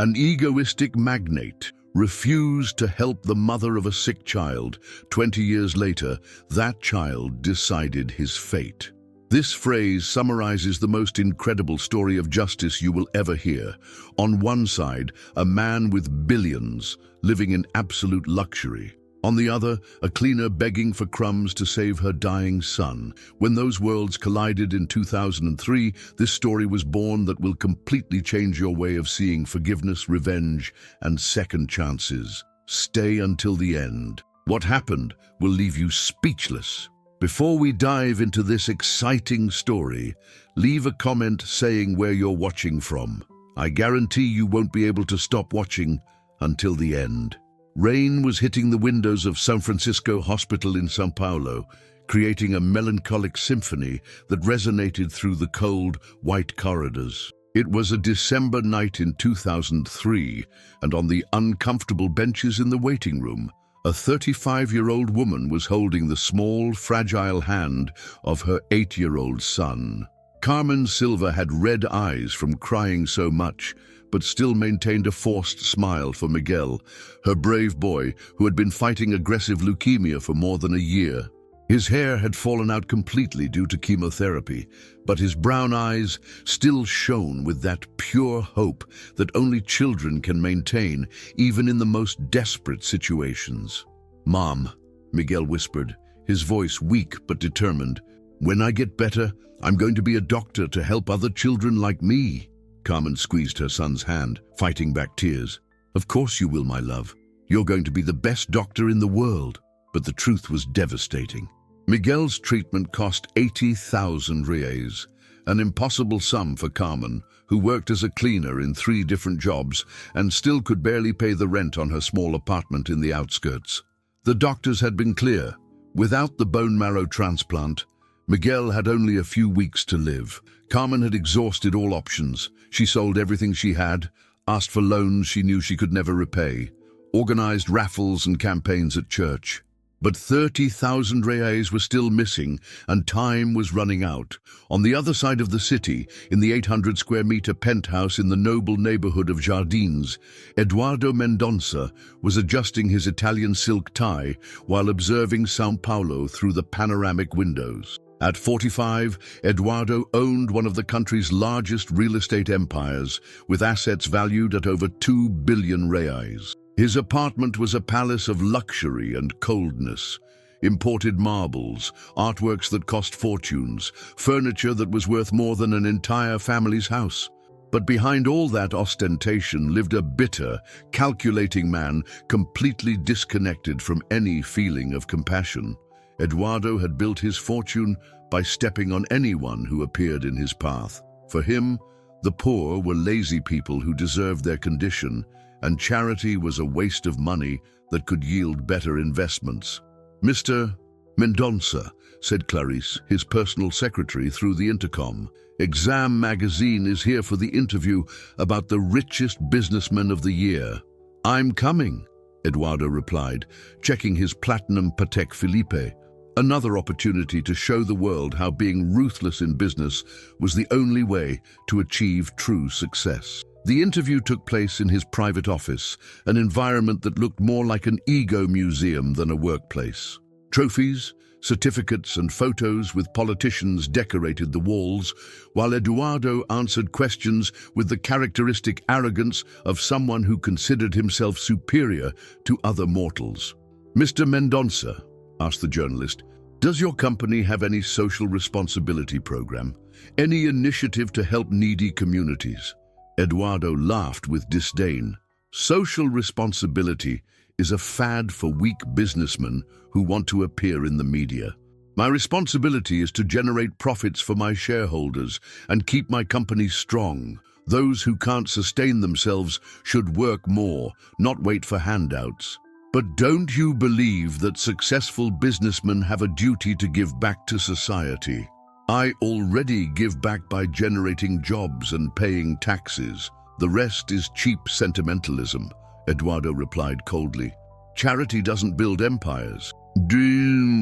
An egoistic magnate refused to help the mother of a sick child. 20 years later, that child decided his fate. This phrase summarizes the most incredible story of justice you will ever hear. On one side, a man with billions living in absolute luxury. On the other, a cleaner begging for crumbs to save her dying son. When those worlds collided in 2003, this story was born that will completely change your way of seeing forgiveness, revenge, and second chances. Stay until the end. What happened will leave you speechless. Before we dive into this exciting story, leave a comment saying where you're watching from. I guarantee you won't be able to stop watching until the end. Rain was hitting the windows of San Francisco Hospital in São Paulo, creating a melancholic symphony that resonated through the cold, white corridors. It was a December night in 2003, and on the uncomfortable benches in the waiting room, a 35-year-old woman was holding the small, fragile hand of her 8-year-old son. Carmen Silva had red eyes from crying so much, but still maintained a forced smile for Miguel, her brave boy who had been fighting aggressive leukemia for more than a year. His hair had fallen out completely due to chemotherapy, but his brown eyes still shone with that pure hope that only children can maintain, even in the most desperate situations. "Mom," Miguel whispered, his voice weak but determined, "when I get better, I'm going to be a doctor to help other children like me." Carmen squeezed her son's hand, fighting back tears. "Of course you will, my love. You're going to be the best doctor in the world." But the truth was devastating. Miguel's treatment cost 80,000 reais, an impossible sum for Carmen, who worked as a cleaner in 3 different jobs and still could barely pay the rent on her small apartment in the outskirts. The doctors had been clear. Without the bone marrow transplant, Miguel had only a few weeks to live. Carmen had exhausted all options. She sold everything she had, asked for loans she knew she could never repay, organized raffles and campaigns at church. But 30,000 reais were still missing, and time was running out. On the other side of the city, in the 800-square-meter penthouse in the noble neighborhood of Jardins, Eduardo Mendonça was adjusting his Italian silk tie while observing São Paulo through the panoramic windows. At 45, Eduardo owned one of the country's largest real estate empires, with assets valued at over 2 billion reais. His apartment was a palace of luxury and coldness. Imported marbles, artworks that cost fortunes, furniture that was worth more than an entire family's house. But behind all that ostentation lived a bitter, calculating man completely disconnected from any feeling of compassion. Eduardo had built his fortune by stepping on anyone who appeared in his path. For him, the poor were lazy people who deserved their condition, and charity was a waste of money that could yield better investments. "Mr. Mendonça," said Clarice, his personal secretary, through the intercom, "Exam magazine is here for the interview about the richest businessman of the year." "I'm coming," Eduardo replied, checking his platinum Patek Philippe. Another opportunity to show the world how being ruthless in business was the only way to achieve true success. The interview took place in his private office, an environment that looked more like an ego museum than a workplace. Trophies, certificates, and photos with politicians decorated the walls, while Eduardo answered questions with the characteristic arrogance of someone who considered himself superior to other mortals. "Mr. Mendonça," asked the journalist, "does your company have any social responsibility program? Any initiative to help needy communities?" Eduardo laughed with disdain. "Social responsibility is a fad for weak businessmen who want to appear in the media. My responsibility is to generate profits for my shareholders and keep my company strong. Those who can't sustain themselves should work more, not wait for handouts. But don't you believe that successful businessmen have a duty to give back to society? I already give back by generating jobs and paying taxes. The rest is cheap sentimentalism," Eduardo replied coldly. "Charity doesn't build empires."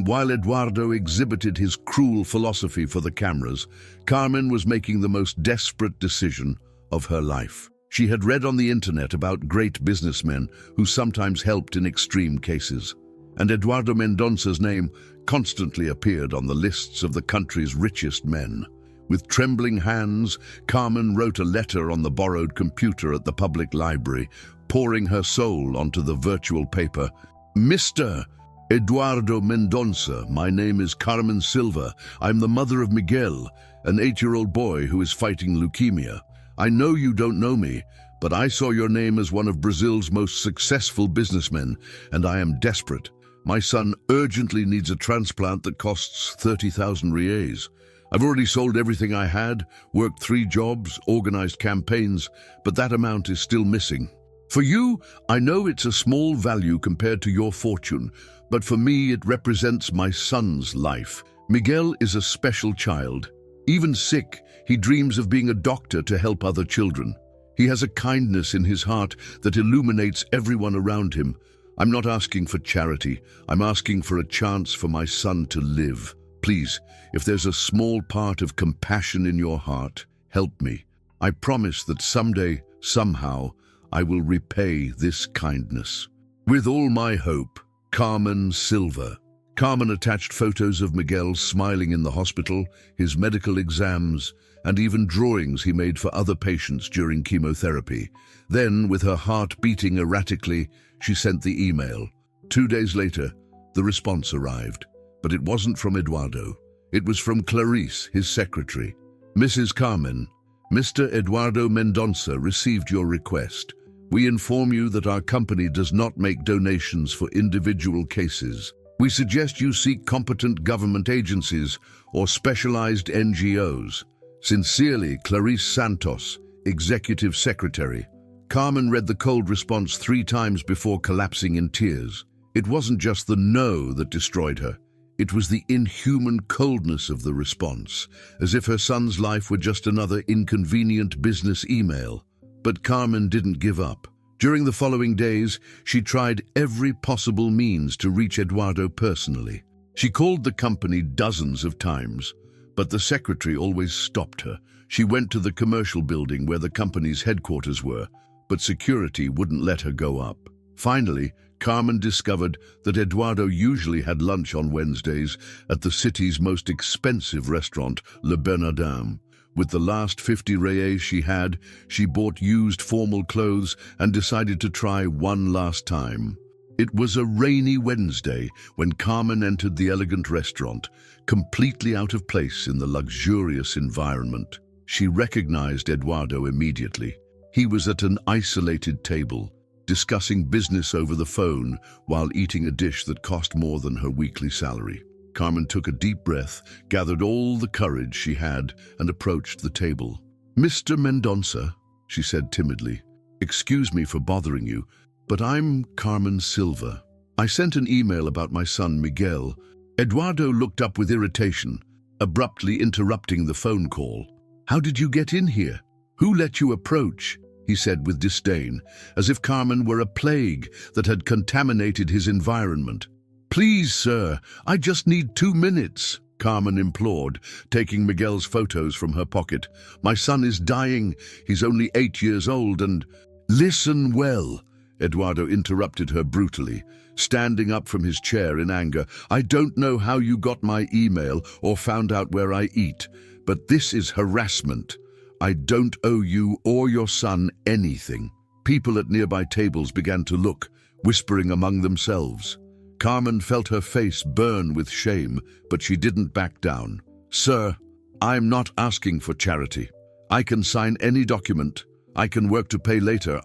While Eduardo exhibited his cruel philosophy for the cameras, Carmen was making the most desperate decision of her life. She had read on the internet about great businessmen who sometimes helped in extreme cases, and Eduardo Mendonça's name constantly appeared on the lists of the country's richest men. With trembling hands, Carmen wrote a letter on the borrowed computer at the public library, pouring her soul onto the virtual paper. Mr. Eduardo Mendonça, my name is Carmen Silva. I'm the mother of Miguel, an 8-year-old boy who is fighting leukemia. I know you don't know me, but I saw your name as one of Brazil's most successful businessmen, and I am desperate. My son urgently needs a transplant that costs 30,000 reais. I've already sold everything I had, worked 3 jobs, organized campaigns, but that amount is still missing. For you, I know it's a small value compared to your fortune, but for me it represents my son's life. Miguel is a special child. Even sick, he dreams of being a doctor to help other children. He has a kindness in his heart that illuminates everyone around him. I'm not asking for charity. I'm asking for a chance for my son to live. Please, if there's a small part of compassion in your heart, help me. I promise that someday, somehow, I will repay this kindness. With all my hope, Carmen Silva. Carmen attached photos of Miguel smiling in the hospital, his medical exams, and even drawings he made for other patients during chemotherapy. Then, with her heart beating erratically, she sent the email. 2 days later, the response arrived. But it wasn't from Eduardo. It was from Clarice, his secretary. Mrs. Carmen, Mr. Eduardo Mendonça received your request. We inform you that our company does not make donations for individual cases. We suggest you seek competent government agencies or specialized NGOs. Sincerely, Clarice Santos, Executive Secretary. Carmen read the cold response 3 times before collapsing in tears. It wasn't just the no that destroyed her. It was the inhuman coldness of the response, as if her son's life were just another inconvenient business email. But Carmen didn't give up. During the following days, she tried every possible means to reach Eduardo personally. She called the company dozens of times, but the secretary always stopped her. She went to the commercial building where the company's headquarters were, but security wouldn't let her go up. Finally, Carmen discovered that Eduardo usually had lunch on Wednesdays at the city's most expensive restaurant, Le Bernardin. With the last 50 reais she had, she bought used formal clothes and decided to try one last time. It was a rainy Wednesday when Carmen entered the elegant restaurant, completely out of place in the luxurious environment. She recognized Eduardo immediately. He was at an isolated table, discussing business over the phone while eating a dish that cost more than her weekly salary. Carmen took a deep breath, gathered all the courage she had, and approached the table. "Mr. Mendonça," she said timidly, "excuse me for bothering you, but I'm Carmen Silva. I sent an email about my son Miguel." Eduardo looked up with irritation, abruptly interrupting the phone call. "How did you get in here? Who let you approach?" he said with disdain, as if Carmen were a plague that had contaminated his environment. "Please, sir, I just need 2 minutes, Carmen implored, taking Miguel's photos from her pocket. "My son is dying. He's only 8 years old and—" "Listen well," Eduardo interrupted her brutally, standing up from his chair in anger. "I don't know how you got my email or found out where I eat, but this is harassment. I don't owe you or your son anything." People at nearby tables began to look, whispering among themselves. Carmen felt her face burn with shame, but she didn't back down. "Sir, I'm not asking for charity. I can sign any document. I can work to pay later.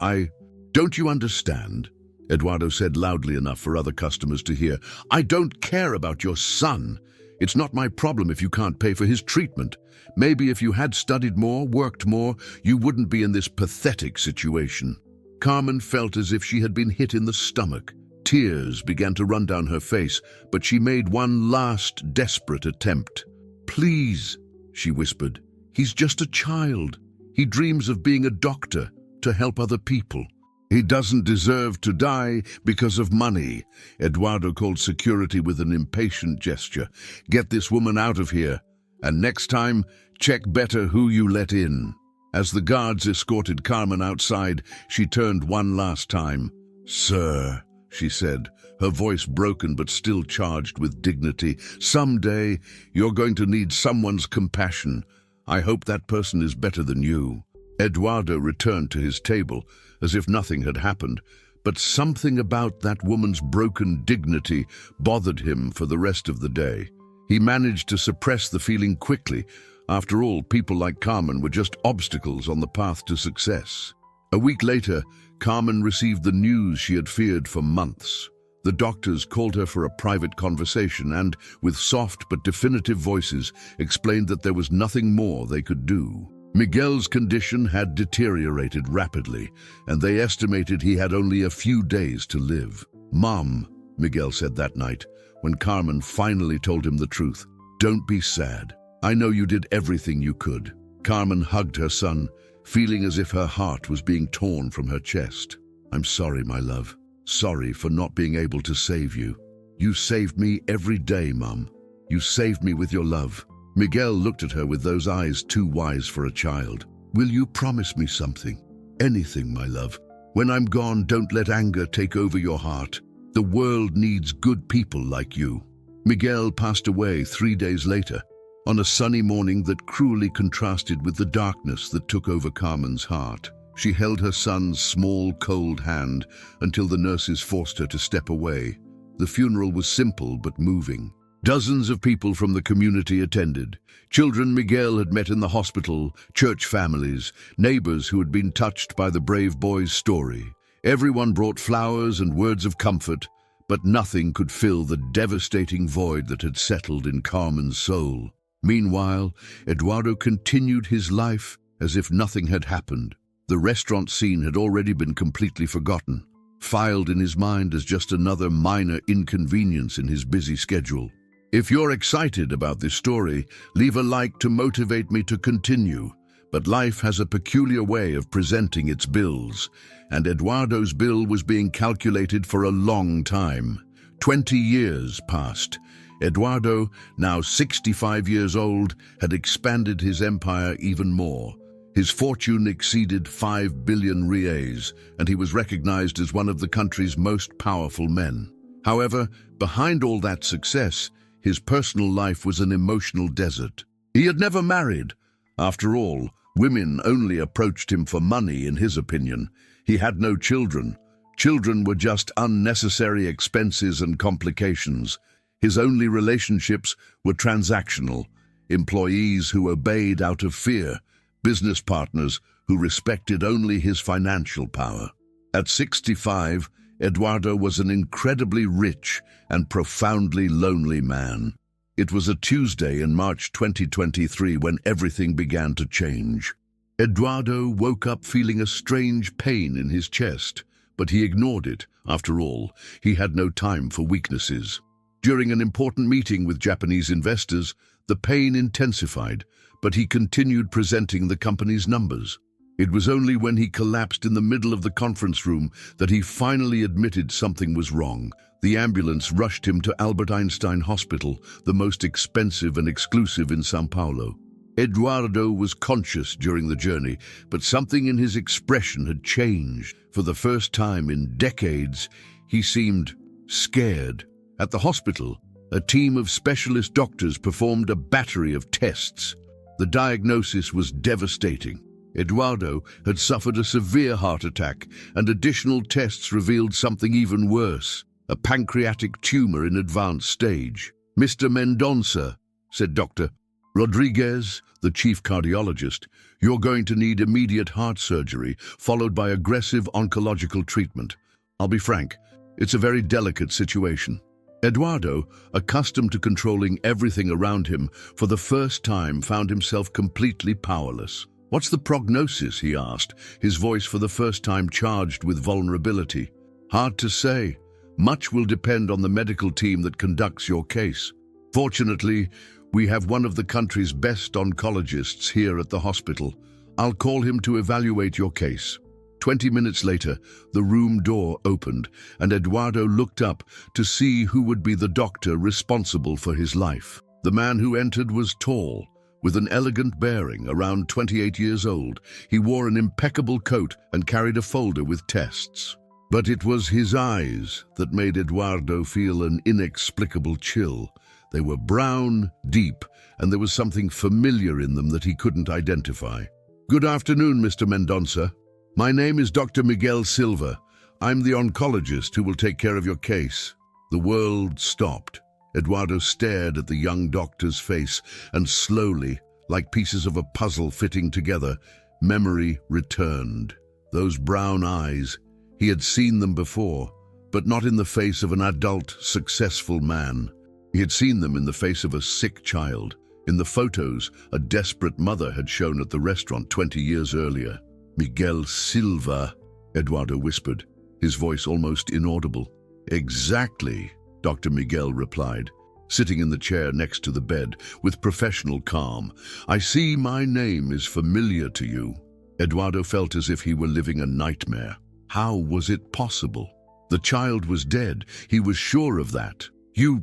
Don't you understand?" Eduardo said loudly enough for other customers to hear. "I don't care about your son. It's not my problem if you can't pay for his treatment. Maybe if you had studied more, worked more, you wouldn't be in this pathetic situation." Carmen felt as if she had been hit in the stomach. Tears began to run down her face, but she made one last desperate attempt. "Please," she whispered, "he's just a child. He dreams of being a doctor to help other people. He doesn't deserve to die because of money." Eduardo called security with an impatient gesture. "Get this woman out of here, and next time, check better who you let in." As the guards escorted Carmen outside, she turned one last time. "Sir," she said, her voice broken but still charged with dignity, "someday you're going to need someone's compassion. I hope that person is better than you." Eduardo returned to his table as if nothing had happened, but something about that woman's broken dignity bothered him for the rest of the day. He managed to suppress the feeling quickly. After all, people like Carmen were just obstacles on the path to success. A week later, Carmen received the news she had feared for months. The doctors called her for a private conversation and, with soft but definitive voices, explained that there was nothing more they could do. Miguel's condition had deteriorated rapidly, and they estimated he had only a few days to live. "Mom," Miguel said that night, when Carmen finally told him the truth, "don't be sad. I know you did everything you could." Carmen hugged her son, feeling as if her heart was being torn from her chest. "I'm sorry, my love. Sorry for not being able to save you. You saved me every day, Mom. You saved me with your love." Miguel looked at her with those eyes too wise for a child. "Will you promise me something? Anything, my love. When I'm gone, don't let anger take over your heart. The world needs good people like you." Miguel passed away 3 days later, on a sunny morning that cruelly contrasted with the darkness that took over Carmen's heart. She held her son's small, cold hand until the nurses forced her to step away. The funeral was simple but moving. Dozens of people from the community attended. Children Miguel had met in the hospital, church families, neighbors who had been touched by the brave boy's story. Everyone brought flowers and words of comfort, but nothing could fill the devastating void that had settled in Carmen's soul. Meanwhile, Eduardo continued his life as if nothing had happened. The restaurant scene had already been completely forgotten, filed in his mind as just another minor inconvenience in his busy schedule. If you're excited about this story, leave a like to motivate me to continue. But life has a peculiar way of presenting its bills, and Eduardo's bill was being calculated for a long time. 20 years passed. Eduardo, now 65 years old, had expanded his empire even more. His fortune exceeded 5 billion reais, and he was recognized as one of the country's most powerful men. However, behind all that success, his personal life was an emotional desert. He had never married. After all, women only approached him for money, in his opinion. He had no children. Children were just unnecessary expenses and complications. His only relationships were transactional, employees who obeyed out of fear, business partners who respected only his financial power. At 65, Eduardo was an incredibly rich and profoundly lonely man. It was a Tuesday in March 2023 when everything began to change. Eduardo woke up feeling a strange pain in his chest, but he ignored it. After all, he had no time for weaknesses. During an important meeting with Japanese investors, the pain intensified, but he continued presenting the company's numbers. It was only when he collapsed in the middle of the conference room that he finally admitted something was wrong. The ambulance rushed him to Albert Einstein Hospital, the most expensive and exclusive in São Paulo. Eduardo was conscious during the journey, but something in his expression had changed. For the first time in decades, he seemed scared. At the hospital, a team of specialist doctors performed a battery of tests. The diagnosis was devastating. Eduardo had suffered a severe heart attack, and additional tests revealed something even worse, a pancreatic tumor in advanced stage. "Mr. Mendonça," said Dr. Rodriguez, the chief cardiologist, "you're going to need immediate heart surgery, followed by aggressive oncological treatment. I'll be frank, it's a very delicate situation." Eduardo, accustomed to controlling everything around him, for the first time found himself completely powerless. "What's the prognosis?" he asked, his voice for the first time charged with vulnerability. "Hard to say. Much will depend on the medical team that conducts your case. Fortunately, we have one of the country's best oncologists here at the hospital. I'll call him to evaluate your case." 20 minutes later, the room door opened, and Eduardo looked up to see who would be the doctor responsible for his life. The man who entered was tall, with an elegant bearing, around 28 years old. He wore an impeccable coat and carried a folder with tests. But it was his eyes that made Eduardo feel an inexplicable chill. They were brown, deep, and there was something familiar in them that he couldn't identify. "Good afternoon, Mr. Mendonça. My name is Dr. Miguel Silva. I'm the oncologist who will take care of your case." The world stopped. Eduardo stared at the young doctor's face, and slowly, like pieces of a puzzle fitting together, memory returned. Those brown eyes, he had seen them before, but not in the face of an adult, successful man. He had seen them in the face of a sick child, in the photos a desperate mother had shown at the restaurant 20 years earlier. "Miguel Silva," Eduardo whispered, his voice almost inaudible. "Exactly," Dr. Miguel replied, sitting in the chair next to the bed with professional calm. "I see my name is familiar to you." Eduardo felt as if he were living a nightmare. How was it possible? The child was dead. He was sure of that. You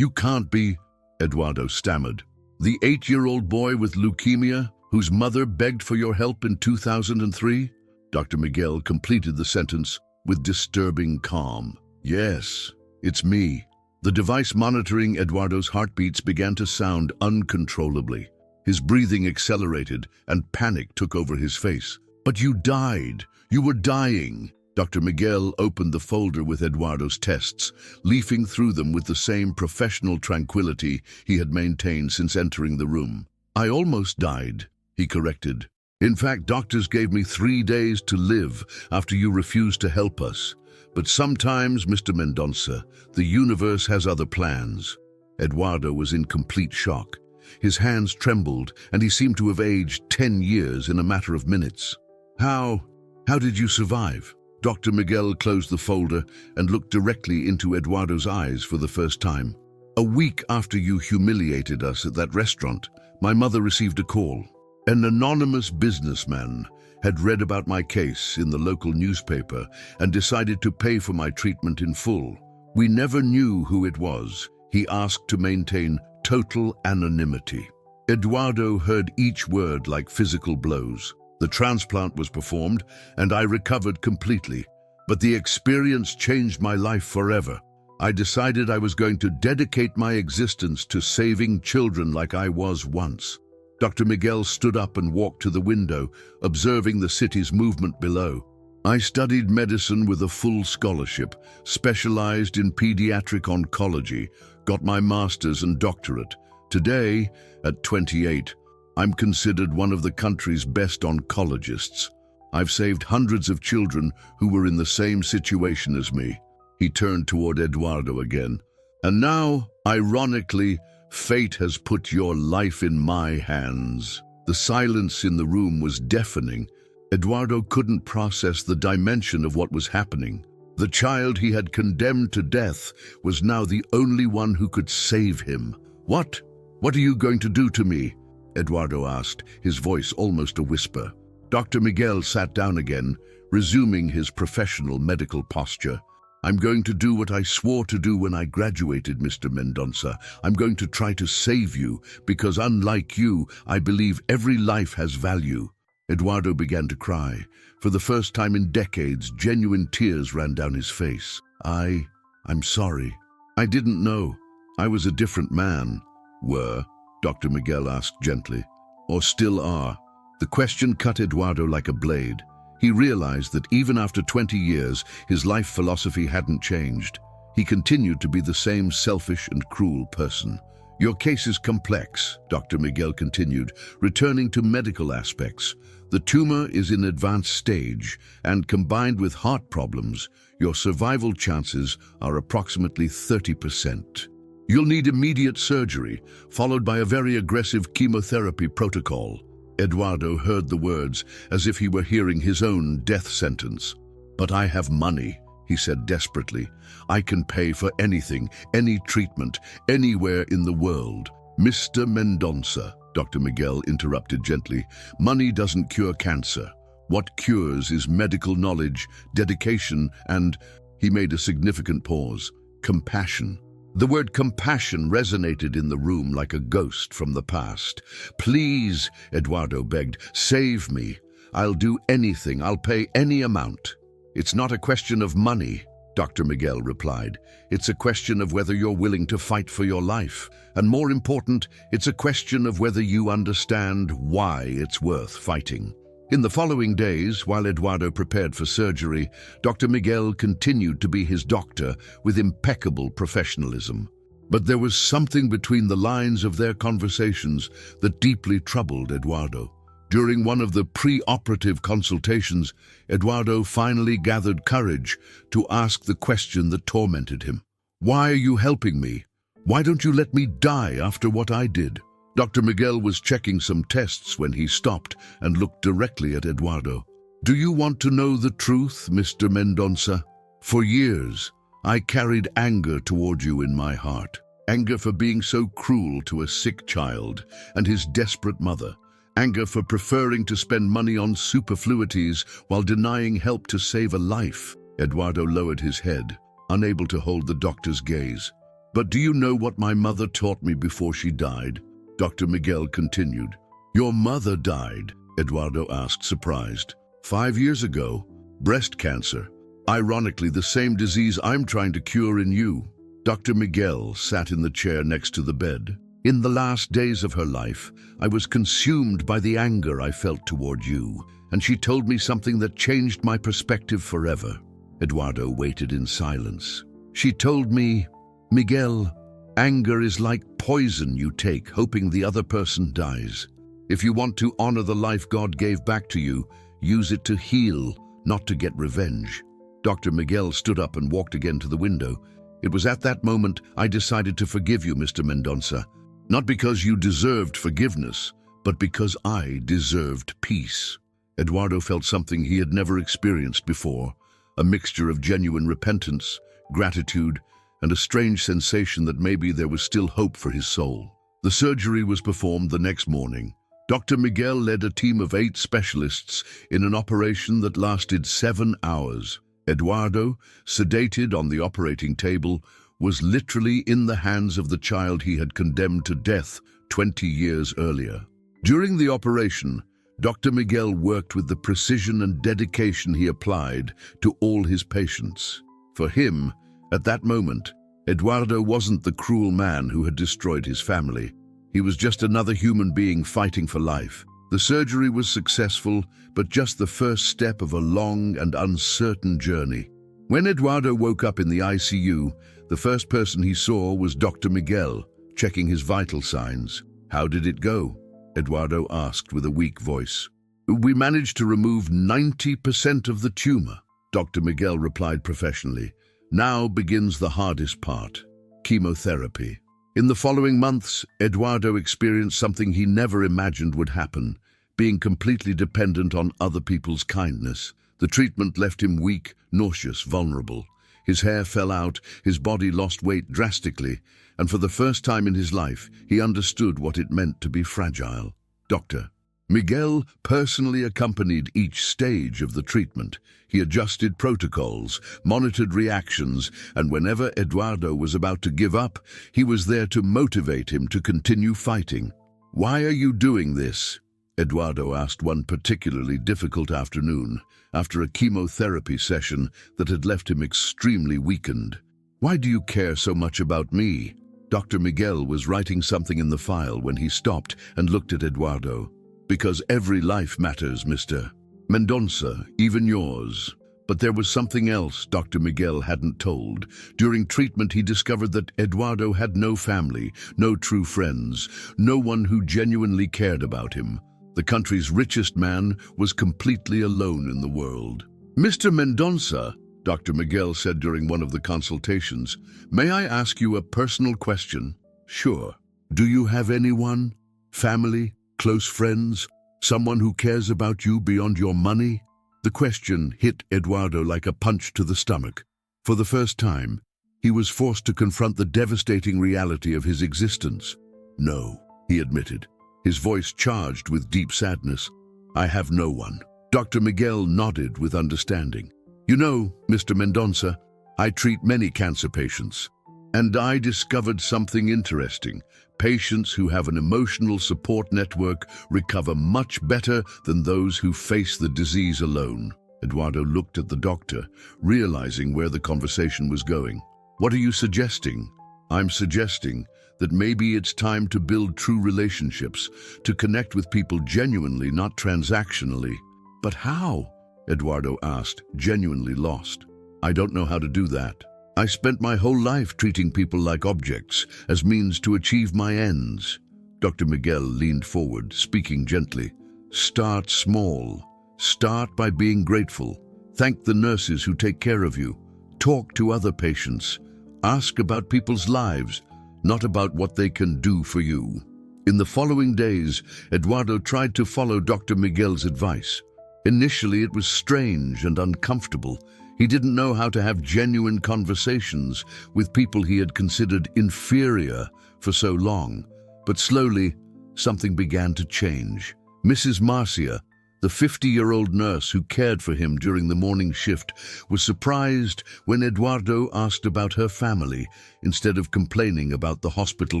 can't be," Eduardo stammered. "The 8-year-old boy with leukemia, whose mother begged for your help in 2003? Dr. Miguel completed the sentence with disturbing calm. "Yes, it's me." The device monitoring Eduardo's heartbeats began to sound uncontrollably. His breathing accelerated and panic took over his face. "But you died. You were dying." Dr. Miguel opened the folder with Eduardo's tests, leafing through them with the same professional tranquility he had maintained since entering the room. "I almost died," he corrected. "In fact, doctors gave me 3 days to live after you refused to help us. But sometimes, Mr. Mendonça, the universe has other plans." Eduardo was in complete shock. His hands trembled, and he seemed to have aged 10 years in a matter of minutes. How did you survive?" Dr. Miguel closed the folder and looked directly into Eduardo's eyes for the first time. "A week after you humiliated us at that restaurant, my mother received a call. An anonymous businessman had read about my case in the local newspaper and decided to pay for my treatment in full. We never knew who it was. He asked to maintain total anonymity." Eduardo heard each word like physical blows. The transplant was performed, and I recovered completely. But the experience changed my life forever. I decided I was going to dedicate my existence to saving children like I was once. Dr. Miguel stood up and walked to the window, observing the city's movement below. "I studied medicine with a full scholarship, specialized in pediatric oncology, got my master's and doctorate. Today, at 28, I'm considered one of the country's best oncologists. I've saved hundreds of children who were in the same situation as me." He turned toward Eduardo again. "And now, ironically, fate has put your life in my hands." The silence in the room was deafening. Eduardo couldn't process the dimension of what was happening. The child he had condemned to death was now the only one who could save him. What are you going to do to me?" Eduardo asked, his voice almost a whisper. Dr. Miguel sat down again, resuming his professional medical posture. "I'm going to do what I swore to do when I graduated, Mr. Mendonça. I'm going to try to save you, because unlike you, I believe every life has value." Eduardo began to cry. For the first time in decades, genuine tears ran down his face. I'm sorry. I didn't know. I was a different man." "Were?" Dr. Miguel asked gently. "Or still are?" The question cut Eduardo like a blade. He realized that even after 20 years, his life philosophy hadn't changed. He continued to be the same selfish and cruel person. "Your case is complex," Dr. Miguel continued, returning to medical aspects. "The tumor is in advanced stage, and combined with heart problems, your survival chances are approximately 30%. You'll need immediate surgery, followed by a very aggressive chemotherapy protocol." Eduardo heard the words as if he were hearing his own death sentence. "But I have money," he said desperately. "I can pay for anything, any treatment, anywhere in the world." "Mr. Mendonça," Dr. Miguel interrupted gently, "money doesn't cure cancer. What cures is medical knowledge, dedication, and," he made a significant pause, "compassion." The word compassion resonated in the room like a ghost from the past. "Please," Eduardo begged, "save me. I'll do anything. I'll pay any amount." "It's not a question of money," Dr. Miguel replied. "It's a question of whether you're willing to fight for your life. And more important, it's a question of whether you understand why it's worth fighting." In the following days, while Eduardo prepared for surgery, Dr. Miguel continued to be his doctor with impeccable professionalism. But there was something between the lines of their conversations that deeply troubled Eduardo. During one of the pre-operative consultations, Eduardo finally gathered courage to ask the question that tormented him. "Why are you helping me? Why don't you let me die after what I did?" Dr. Miguel was checking some tests when he stopped and looked directly at Eduardo. "Do you want to know the truth, Mr. Mendonça? For years, I carried anger toward you in my heart. Anger for being so cruel to a sick child and his desperate mother. Anger for preferring to spend money on superfluities while denying help to save a life." Eduardo lowered his head, unable to hold the doctor's gaze. "But do you know what my mother taught me before she died?" Dr. Miguel continued. "Your mother died?" Eduardo asked, surprised. 5 years ago. Breast cancer. Ironically, the same disease I'm trying to cure in you." Dr. Miguel sat in the chair next to the bed. "In the last days of her life, I was consumed by the anger I felt toward you, and she told me something that changed my perspective forever." Eduardo waited in silence. "She told me, Miguel, anger is like poison you take, hoping the other person dies. If you want to honor the life God gave back to you, use it to heal, not to get revenge." Dr. Miguel stood up and walked again to the window. "It was at that moment I decided to forgive you, Mr. Mendonça. Not because you deserved forgiveness, but because I deserved peace." Eduardo felt something he had never experienced before, a mixture of genuine repentance, gratitude, and a strange sensation that maybe there was still hope for his soul. The surgery was performed the next morning. Dr. Miguel led a team of 8 specialists in an operation that lasted 7 hours. Eduardo, sedated on the operating table, was literally in the hands of the child he had condemned to death 20 years earlier. During the operation, Dr. Miguel worked with the precision and dedication he applied to all his patients. For him, at that moment, Eduardo wasn't the cruel man who had destroyed his family. He was just another human being fighting for life. The surgery was successful, but just the first step of a long and uncertain journey. When Eduardo woke up in the ICU, the first person he saw was Dr. Miguel, checking his vital signs. "How did it go?" Eduardo asked with a weak voice. "We managed to remove 90% of the tumor," Dr. Miguel replied professionally. "Now begins the hardest part, chemotherapy." In the following months, Eduardo experienced something he never imagined would happen, being completely dependent on other people's kindness. The treatment left him weak, nauseous, vulnerable. His hair fell out, his body lost weight drastically, and for the first time in his life, he understood what it meant to be fragile. Dr. Miguel personally accompanied each stage of the treatment. He adjusted protocols, monitored reactions, and whenever Eduardo was about to give up, he was there to motivate him to continue fighting. "Why are you doing this?" Eduardo asked one particularly difficult afternoon, after a chemotherapy session that had left him extremely weakened. "Why do you care so much about me?" Dr. Miguel was writing something in the file when he stopped and looked at Eduardo. "Because every life matters, Mr. Mendonça, even yours." But there was something else Dr. Miguel hadn't told. During treatment, he discovered that Eduardo had no family, no true friends, no one who genuinely cared about him. The country's richest man was completely alone in the world. "Mr. Mendonça," Dr. Miguel said during one of the consultations, "may I ask you a personal question?" "Sure." "Do you have anyone? Family? Close friends? Someone who cares about you beyond your money?" The question hit Eduardo like a punch to the stomach. For the first time, he was forced to confront the devastating reality of his existence. "No," he admitted, his voice charged with deep sadness. "I have no one." Dr. Miguel nodded with understanding. "You know, Mr. Mendonça, I treat many cancer patients. And I discovered something interesting. Patients who have an emotional support network recover much better than those who face the disease alone. Eduardo looked at the doctor, realizing where the conversation was going. What are you suggesting? I'm suggesting that maybe it's time to build true relationships, to connect with people genuinely, not transactionally. But how? Eduardo asked, genuinely lost. I don't know how to do that. I spent my whole life treating people like objects, as means to achieve my ends. Dr. Miguel leaned forward, speaking gently. Start small. Start by being grateful. Thank the nurses who take care of you. Talk to other patients. Ask about people's lives, not about what they can do for you. In the following days, Eduardo tried to follow Dr. Miguel's advice. Initially, it was strange and uncomfortable. He didn't know how to have genuine conversations with people he had considered inferior for so long. But slowly, something began to change. Mrs. Marcia, the 50-year-old nurse who cared for him during the morning shift, was surprised when Eduardo asked about her family instead of complaining about the hospital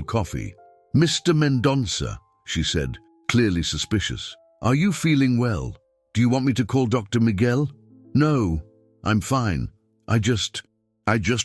coffee. Mr. Mendonça, she said, clearly suspicious. Are you feeling well? Do you want me to call Dr. Miguel? No, I'm fine. I just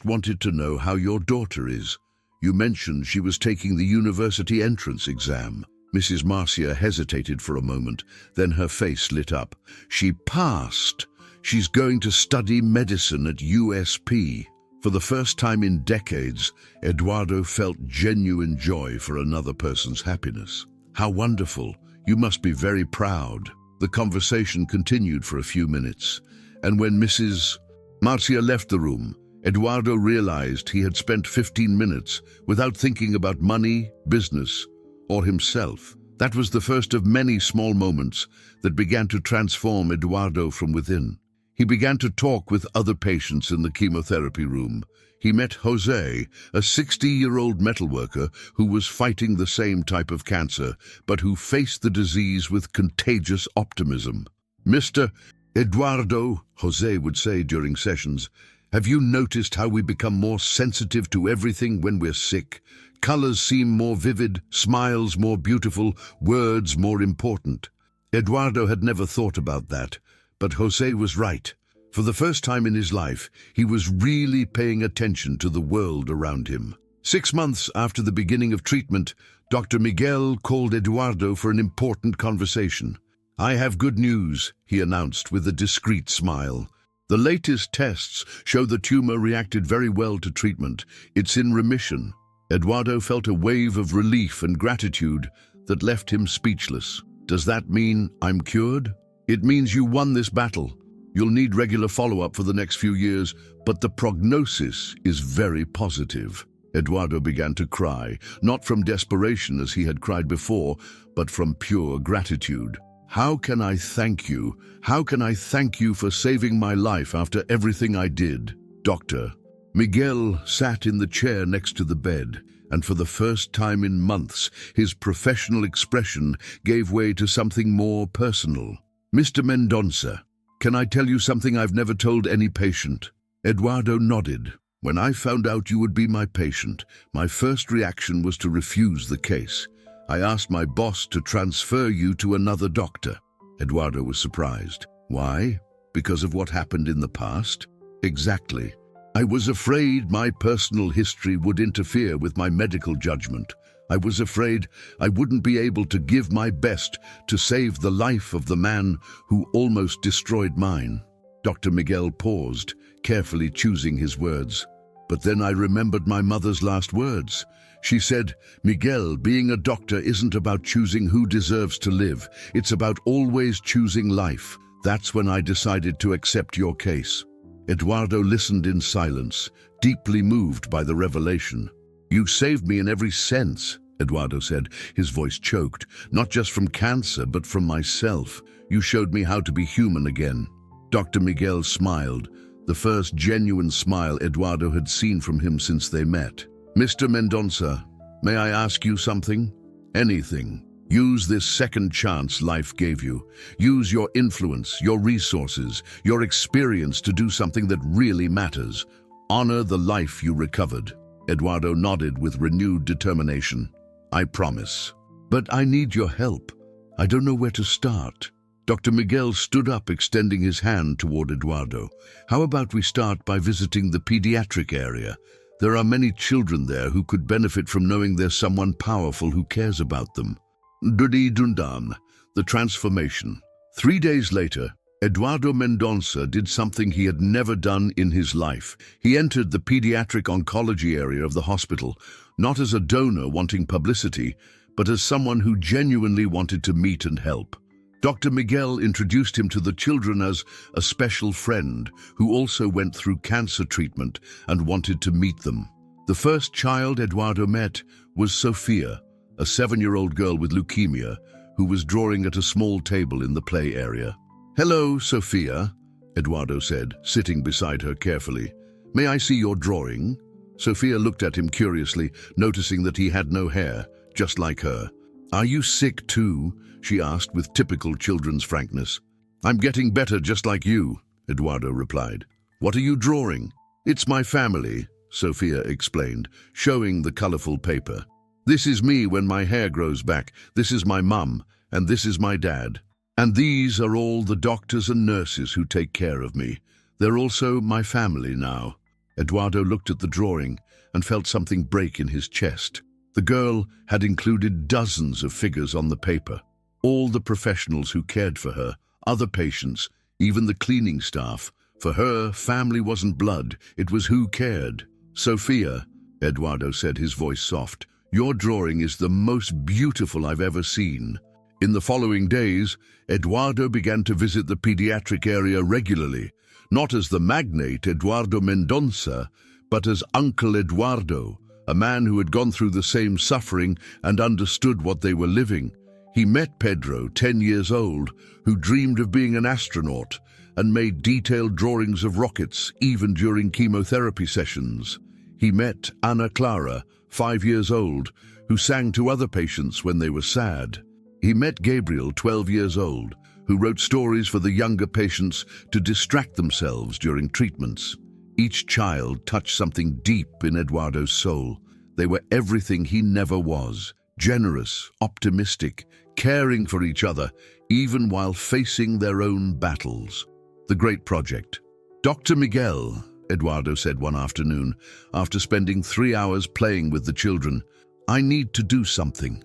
wanted to know how your daughter is. You mentioned she was taking the university entrance exam. Mrs. Marcia hesitated for a moment, then her face lit up. She passed. She's going to study medicine at USP. For the first time in decades, Eduardo felt genuine joy for another person's happiness. How wonderful. You must be very proud. The conversation continued for a few minutes, and when Mrs. Marcia left the room, Eduardo realized he had spent 15 minutes without thinking about money, business, or himself. That was the first of many small moments that began to transform Eduardo from within. He began to talk with other patients in the chemotherapy room. He met Jose, a 60-year-old metalworker who was fighting the same type of cancer, but who faced the disease with contagious optimism. Mr. Eduardo, Jose would say during sessions, have you noticed how we become more sensitive to everything when we're sick? Colors seem more vivid, smiles more beautiful, words more important. Eduardo had never thought about that, but Jose was right. For the first time in his life, he was really paying attention to the world around him. 6 months after the beginning of treatment, Dr. Miguel called Eduardo for an important conversation. I have good news, he announced with a discreet smile. The latest tests show the tumor reacted very well to treatment. It's in remission. Eduardo felt a wave of relief and gratitude that left him speechless. Does that mean I'm cured? It means you won this battle. You'll need regular follow-up for the next few years, but the prognosis is very positive. Eduardo began to cry, not from desperation as he had cried before, but from pure gratitude. How can I thank you? How can I thank you for saving my life after everything I did? Doctor. Miguel sat in the chair next to the bed, and for the first time in months, his professional expression gave way to something more personal. Mr. Mendonça, can I tell you something I've never told any patient? Eduardo nodded. When I found out you would be my patient, my first reaction was to refuse the case. I asked my boss to transfer you to another doctor. Eduardo was surprised. Why? Because of what happened in the past? Exactly. I was afraid my personal history would interfere with my medical judgment. I was afraid I wouldn't be able to give my best to save the life of the man who almost destroyed mine. Dr. Miguel paused, carefully choosing his words. But then I remembered my mother's last words. She said, Miguel, being a doctor isn't about choosing who deserves to live. It's about always choosing life. That's when I decided to accept your case. Eduardo listened in silence, deeply moved by the revelation. You saved me in every sense, Eduardo said, his voice choked, not just from cancer, but from myself. You showed me how to be human again. Dr. Miguel smiled, the first genuine smile Eduardo had seen from him since they met. Mr. Mendonça, may I ask you something? Anything. Use this second chance life gave you. Use your influence, your resources, your experience to do something that really matters. Honor the life you recovered. Eduardo nodded with renewed determination. "I promise. But I need your help. I don't know where to start." Dr. Miguel stood up, extending his hand toward Eduardo. "How about we start by visiting the pediatric area? There are many children there who could benefit from knowing there's someone powerful who cares about them." Dudi Dundan, the transformation. 3 days later, Eduardo Mendonça did something he had never done in his life. He entered the pediatric oncology area of the hospital, not as a donor wanting publicity, but as someone who genuinely wanted to meet and help. Dr. Miguel introduced him to the children as a special friend who also went through cancer treatment and wanted to meet them. The first child Eduardo met was Sofia, a 7-year-old girl with leukemia who was drawing at a small table in the play area. "Hello, Sofia," Eduardo said, sitting beside her carefully. "May I see your drawing?" Sofia looked at him curiously, noticing that he had no hair, just like her. "Are you sick too?" she asked with typical children's frankness. "I'm getting better just like you," Eduardo replied. "What are you drawing?" "It's my family," Sofia explained, showing the colorful paper. "This is me when my hair grows back, this is my mum, and this is my dad. And these are all the doctors and nurses who take care of me. They're also my family now." Eduardo looked at the drawing and felt something break in his chest. The girl had included dozens of figures on the paper. All the professionals who cared for her, other patients, even the cleaning staff. For her, family wasn't blood, it was who cared. "Sofia," Eduardo said, his voice soft, "your drawing is the most beautiful I've ever seen." In the following days, Eduardo began to visit the pediatric area regularly, not as the magnate Eduardo Mendonça, but as Uncle Eduardo, a man who had gone through the same suffering and understood what they were living. He met Pedro, 10 years old, who dreamed of being an astronaut and made detailed drawings of rockets even during chemotherapy sessions. He met Ana Clara, 5 years old, who sang to other patients when they were sad. He met Gabriel, 12 years old, who wrote stories for the younger patients to distract themselves during treatments. Each child touched something deep in Eduardo's soul. They were everything he never was: generous, optimistic, caring for each other, even while facing their own battles. The Great Project. "Dr. Miguel," Eduardo said one afternoon, after spending 3 hours playing with the children, "I need to do something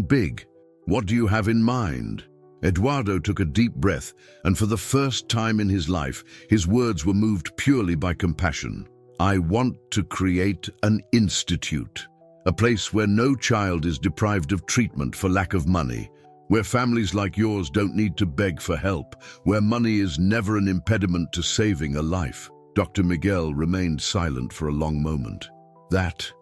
big. What do you have in mind?" Eduardo took a deep breath, and for the first time in his life, his words were moved purely by compassion. "I want to create an institute. A place where no child is deprived of treatment for lack of money, where families like yours don't need to beg for help, where money is never an impediment to saving a life." Dr. Miguel remained silent for a long moment. That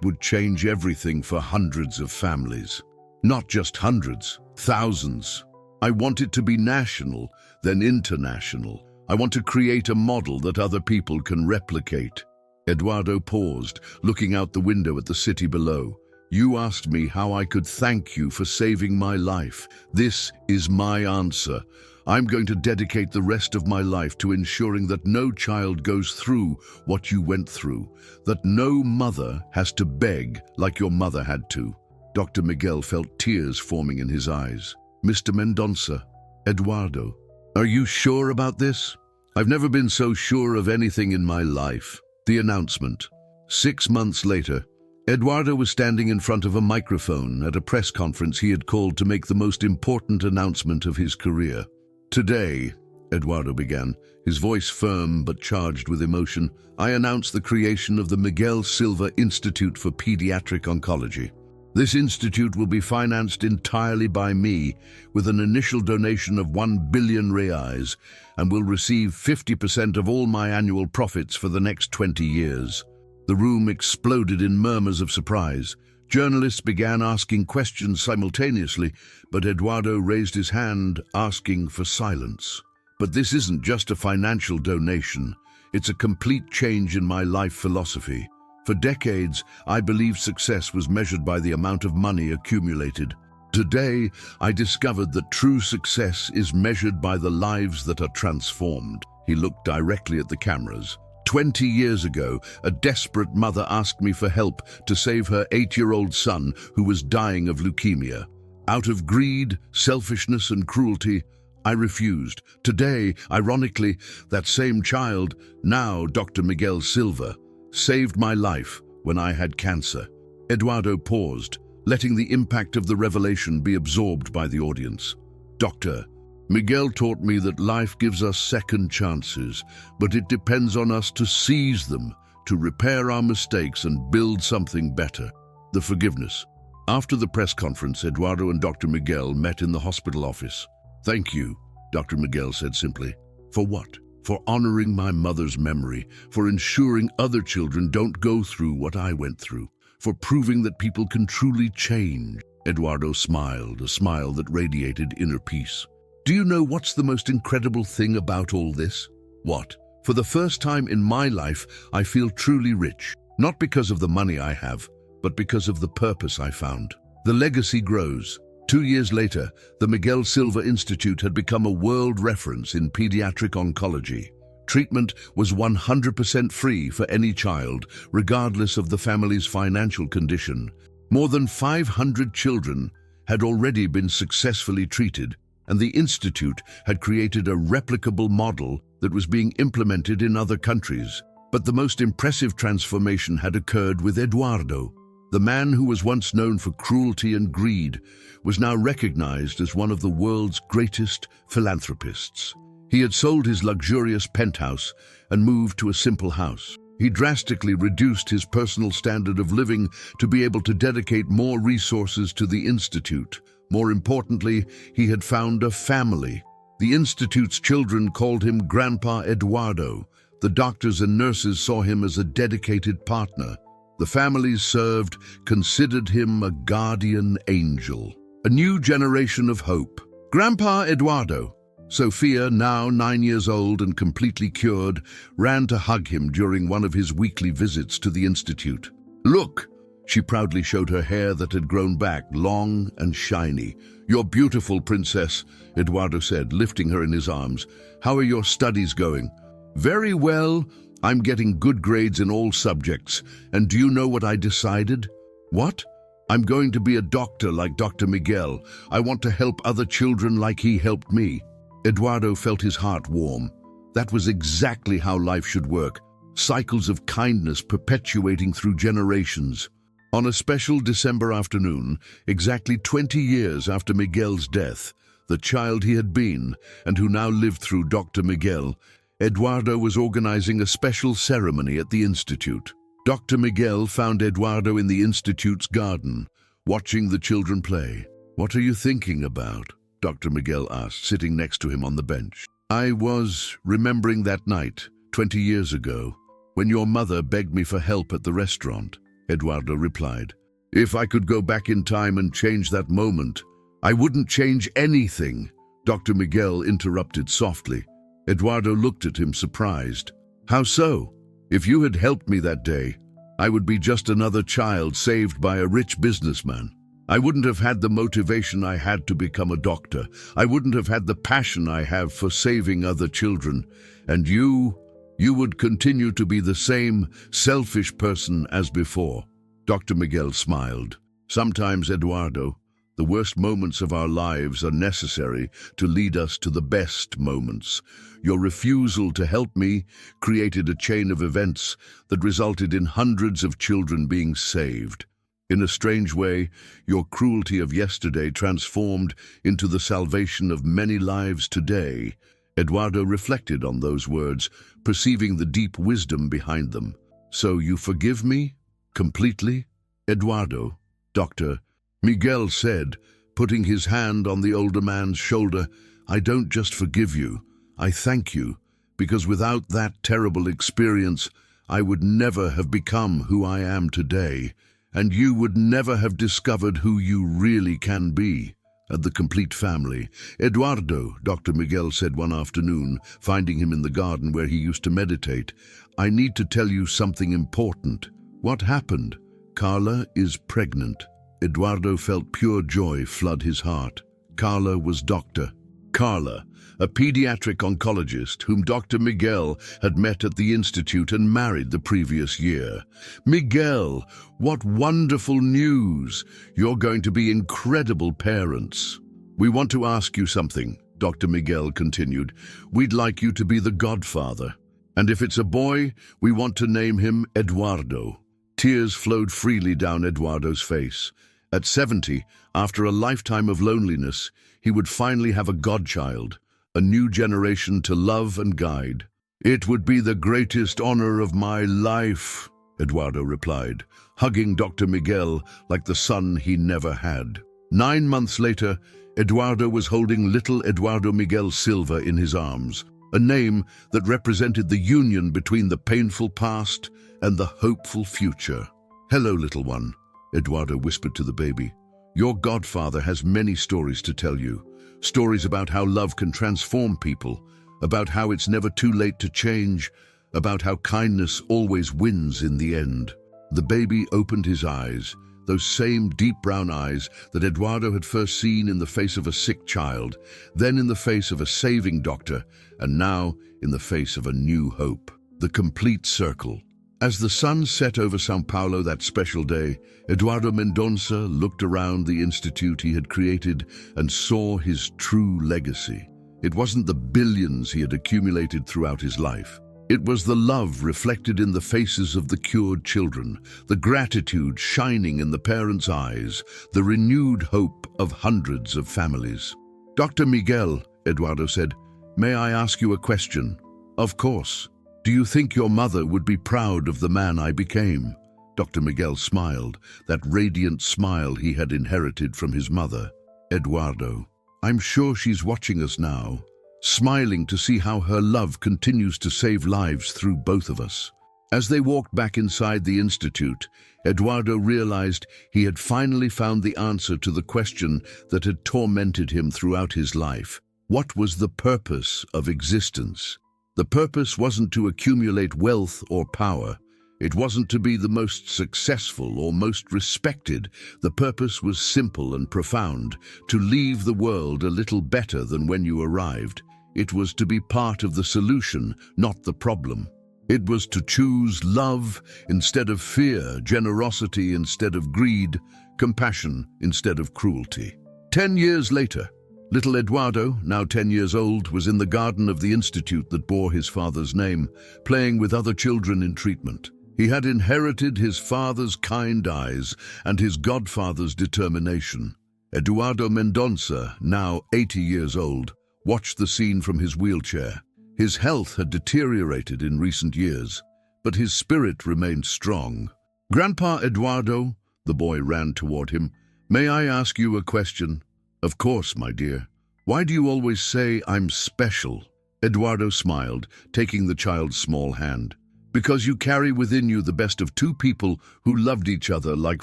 would change everything for hundreds of families. Not just hundreds, thousands. "I want it to be national, then international. I want to create a model that other people can replicate." Eduardo paused, looking out the window at the city below. "You asked me how I could thank you for saving my life. This is my answer. I'm going to dedicate the rest of my life to ensuring that no child goes through what you went through, that no mother has to beg like your mother had to." Dr. Miguel felt tears forming in his eyes. "Mr. Mendonça, Eduardo, are you sure about this?" "I've never been so sure of anything in my life." The announcement. 6 months later, Eduardo was standing in front of a microphone at a press conference he had called to make the most important announcement of his career. "Today," Eduardo began, his voice firm but charged with emotion, "I announce the creation of the Miguel Silva Institute for Pediatric Oncology. This institute will be financed entirely by me, with an initial donation of 1 billion reais, and will receive 50% of all my annual profits for the next 20 years. The room exploded in murmurs of surprise. Journalists began asking questions simultaneously, but Eduardo raised his hand, asking for silence. "But this isn't just a financial donation. It's a complete change in my life philosophy. For decades, I believed success was measured by the amount of money accumulated. Today, I discovered that true success is measured by the lives that are transformed." He looked directly at the cameras. 20 years ago, a desperate mother asked me for help to save her 8-year-old son who was dying of leukemia. Out of greed, selfishness, and cruelty, I refused. Today, ironically, that same child, now Dr. Miguel Silva, saved my life when I had cancer. Eduardo paused, letting the impact of the revelation be absorbed by the audience. Doctor, Miguel taught me that life gives us second chances, but it depends on us to seize them, to repair our mistakes and build something better. The forgiveness. After the press conference, Eduardo and Dr. Miguel met in the hospital office. Thank you, Dr. Miguel said simply. For what? For honoring my mother's memory, for ensuring other children don't go through what I went through, for proving that people can truly change. Eduardo smiled, a smile that radiated inner peace. Do you know what's the most incredible thing about all this? What? For the first time in my life, I feel truly rich. Not because of the money I have, but because of the purpose I found. The legacy grows. 2 years later, the Miguel Silva Institute had become a world reference in pediatric oncology. Treatment was 100% free for any child, regardless of the family's financial condition. More than 500 children had already been successfully treated, and the Institute had created a replicable model that was being implemented in other countries. But the most impressive transformation had occurred with Eduardo. The man who was once known for cruelty and greed was now recognized as one of the world's greatest philanthropists. He had sold his luxurious penthouse and moved to a simple house. He drastically reduced his personal standard of living to be able to dedicate more resources to the Institute. More importantly, he had found a family. The Institute's children called him Grandpa Eduardo. The doctors and nurses saw him as a dedicated partner. The families served considered him a guardian angel. A new generation of hope. Grandpa Eduardo. Sophia, now 9 years old and completely cured, ran to hug him during one of his weekly visits to the Institute. Look! She proudly showed her hair that had grown back, long and shiny. You're beautiful, princess, Eduardo said, lifting her in his arms. How are your studies going? Very well. I'm getting good grades in all subjects. And do you know what I decided? What? I'm going to be a doctor like Dr. Miguel. I want to help other children like he helped me. Eduardo felt his heart warm. That was exactly how life should work. Cycles of kindness perpetuating through generations. On a special December afternoon, exactly 20 years after Miguel's death, the child he had been, and who now lived through Dr. Miguel, Eduardo was organizing a special ceremony at the Institute. Dr. Miguel found Eduardo in the Institute's garden, watching the children play. What are you thinking about? Dr. Miguel asked, sitting next to him on the bench. I was remembering that night, 20 years ago, when your mother begged me for help at the restaurant. Eduardo replied. If I could go back in time and change that moment, I wouldn't change anything. Dr. Miguel interrupted softly. Eduardo looked at him surprised. How so? If you had helped me that day, I would be just another child saved by a rich businessman. I wouldn't have had the motivation I had to become a doctor. I wouldn't have had the passion I have for saving other children. And you would continue to be the same selfish person as before. Dr. Miguel smiled. Sometimes, Eduardo, the worst moments of our lives are necessary to lead us to the best moments. Your refusal to help me created a chain of events that resulted in hundreds of children being saved. In a strange way, your cruelty of yesterday transformed into the salvation of many lives today. Eduardo reflected on those words, perceiving the deep wisdom behind them. So you forgive me? Completely? Eduardo, Dr. Miguel said, putting his hand on the older man's shoulder, I don't just forgive you, I thank you, because without that terrible experience, I would never have become who I am today, and you would never have discovered who you really can be. At the complete family. Eduardo, Dr. Miguel said one afternoon, finding him in the garden where he used to meditate, I need to tell you something important. What happened? Carla is pregnant. Eduardo felt pure joy flood his heart. Carla was Dr. Carla, a pediatric oncologist whom Dr. Miguel had met at the institute and married the previous year. Miguel, what wonderful news! You're going to be incredible parents. We want to ask you something, Dr. Miguel continued. We'd like you to be the godfather. And if it's a boy, we want to name him Eduardo. Tears flowed freely down Eduardo's face. At 70, after a lifetime of loneliness, he would finally have a godchild, a new generation to love and guide. It would be the greatest honor of my life, Eduardo replied, hugging Dr. Miguel like the son he never had. 9 months later, Eduardo was holding little Eduardo Miguel Silva in his arms, a name that represented the union between the painful past and the hopeful future. Hello, little one, Eduardo whispered to the baby. Your godfather has many stories to tell you. Stories about how love can transform people, about how it's never too late to change, about how kindness always wins in the end. The baby opened his eyes, those same deep brown eyes that Eduardo had first seen in the face of a sick child, then in the face of a saving doctor, and now in the face of a new hope. The complete circle. As the sun set over São Paulo that special day, Eduardo Mendonça looked around the institute he had created and saw his true legacy. It wasn't the billions he had accumulated throughout his life. It was the love reflected in the faces of the cured children, the gratitude shining in the parents' eyes, the renewed hope of hundreds of families. Dr. Miguel, Eduardo said, may I ask you a question? Of course. Do you think your mother would be proud of the man I became? Dr. Miguel smiled, that radiant smile he had inherited from his mother. Eduardo, I'm sure she's watching us now, smiling to see how her love continues to save lives through both of us. As they walked back inside the institute, Eduardo realized he had finally found the answer to the question that had tormented him throughout his life. What was the purpose of existence? The purpose wasn't to accumulate wealth or power. It wasn't to be the most successful or most respected. The purpose was simple and profound, to leave the world a little better than when you arrived. It was to be part of the solution, not the problem. It was to choose love instead of fear, generosity instead of greed, compassion instead of cruelty. 10 years later, little Eduardo, now 10 years old, was in the garden of the institute that bore his father's name, playing with other children in treatment. He had inherited his father's kind eyes and his godfather's determination. Eduardo Mendonça, now 80 years old, watched the scene from his wheelchair. His health had deteriorated in recent years, but his spirit remained strong. Grandpa Eduardo, the boy ran toward him. May I ask you a question? Of course, my dear. Why do you always say I'm special? Eduardo smiled, taking the child's small hand. Because you carry within you the best of two people who loved each other like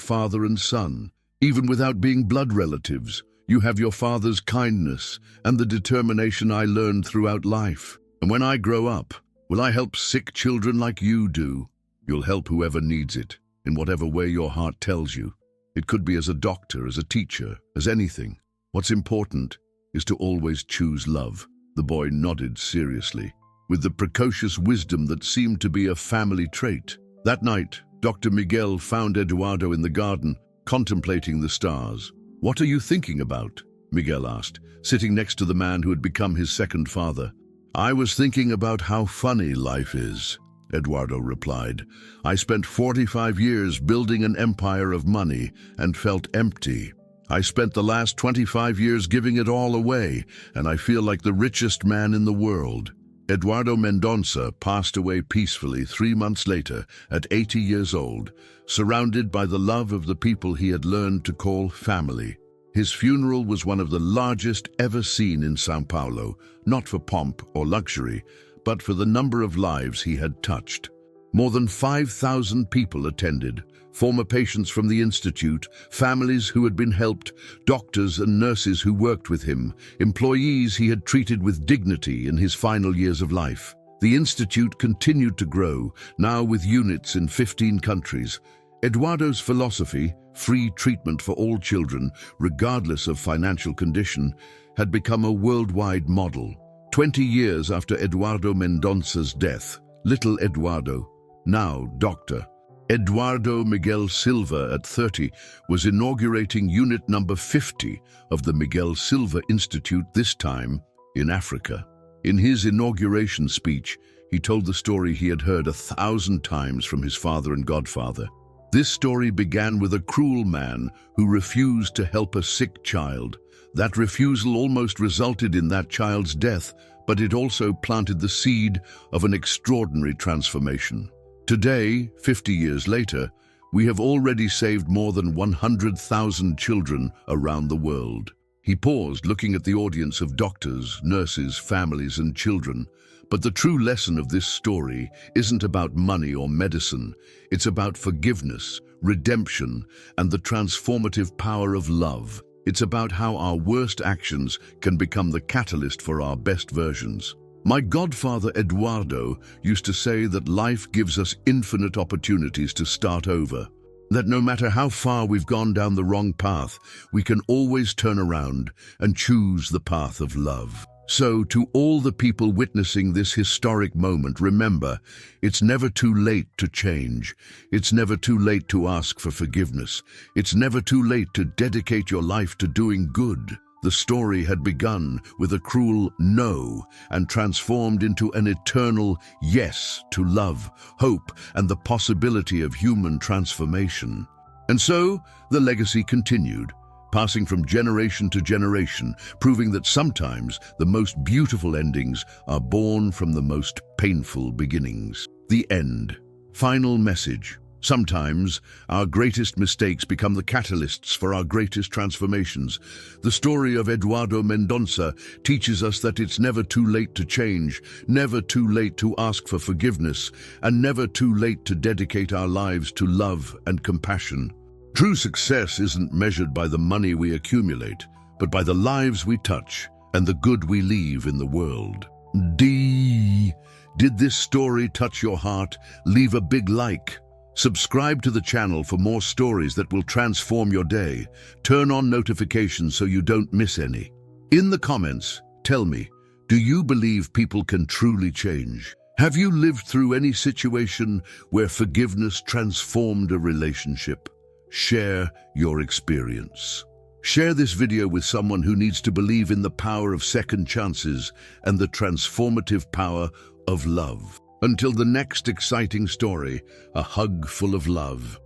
father and son. Even without being blood relatives, you have your father's kindness and the determination I learned throughout life. And when I grow up, will I help sick children like you do? You'll help whoever needs it, in whatever way your heart tells you. It could be as a doctor, as a teacher, as anything. What's important is to always choose love. The boy nodded seriously, with the precocious wisdom that seemed to be a family trait. That night, Dr. Miguel found Eduardo in the garden, contemplating the stars. What are you thinking about? Miguel asked, sitting next to the man who had become his second father. I was thinking about how funny life is, Eduardo replied. I spent 45 years building an empire of money and felt empty. I spent the last 25 years giving it all away, and I feel like the richest man in the world. Eduardo Mendonça passed away peacefully 3 months later, at 80 years old, surrounded by the love of the people he had learned to call family. His funeral was one of the largest ever seen in São Paulo, not for pomp or luxury, but for the number of lives he had touched. More than 5,000 people attended, former patients from the institute, families who had been helped, doctors and nurses who worked with him, employees he had treated with dignity in his final years of life. The institute continued to grow, now with units in 15 countries. Eduardo's philosophy, free treatment for all children, regardless of financial condition, had become a worldwide model. 20 years after Eduardo Mendonça's death, little Eduardo, now Dr. Eduardo Miguel Silva at 30, was inaugurating unit number 50 of the Miguel Silva Institute, this time in Africa. In his inauguration speech, he told the story he had heard 1,000 times from his father and godfather. This story began with a cruel man who refused to help a sick child. That refusal almost resulted in that child's death, but it also planted the seed of an extraordinary transformation. Today, 50 years later, we have already saved more than 100,000 children around the world. He paused, looking at the audience of doctors, nurses, families, and children. But the true lesson of this story isn't about money or medicine. It's about forgiveness, redemption, and the transformative power of love. It's about how our worst actions can become the catalyst for our best versions. My godfather Eduardo used to say that life gives us infinite opportunities to start over. That no matter how far we've gone down the wrong path, we can always turn around and choose the path of love. So, to all the people witnessing this historic moment, remember, it's never too late to change. It's never too late to ask for forgiveness. It's never too late to dedicate your life to doing good. The story had begun with a cruel no and transformed into an eternal yes to love, hope, and the possibility of human transformation. And so, the legacy continued, passing from generation to generation, proving that sometimes the most beautiful endings are born from the most painful beginnings. The end. Final message. Sometimes, our greatest mistakes become the catalysts for our greatest transformations. The story of Eduardo Mendonça teaches us that it's never too late to change, never too late to ask for forgiveness, and never too late to dedicate our lives to love and compassion. True success isn't measured by the money we accumulate, but by the lives we touch and the good we leave in the world. Did this story touch your heart? Leave a big like. Subscribe to the channel for more stories that will transform your day. Turn on notifications so you don't miss any. In the comments, tell me, do you believe people can truly change? Have you lived through any situation where forgiveness transformed a relationship? Share your experience. Share this video with someone who needs to believe in the power of second chances and the transformative power of love. Until the next exciting story, a hug full of love.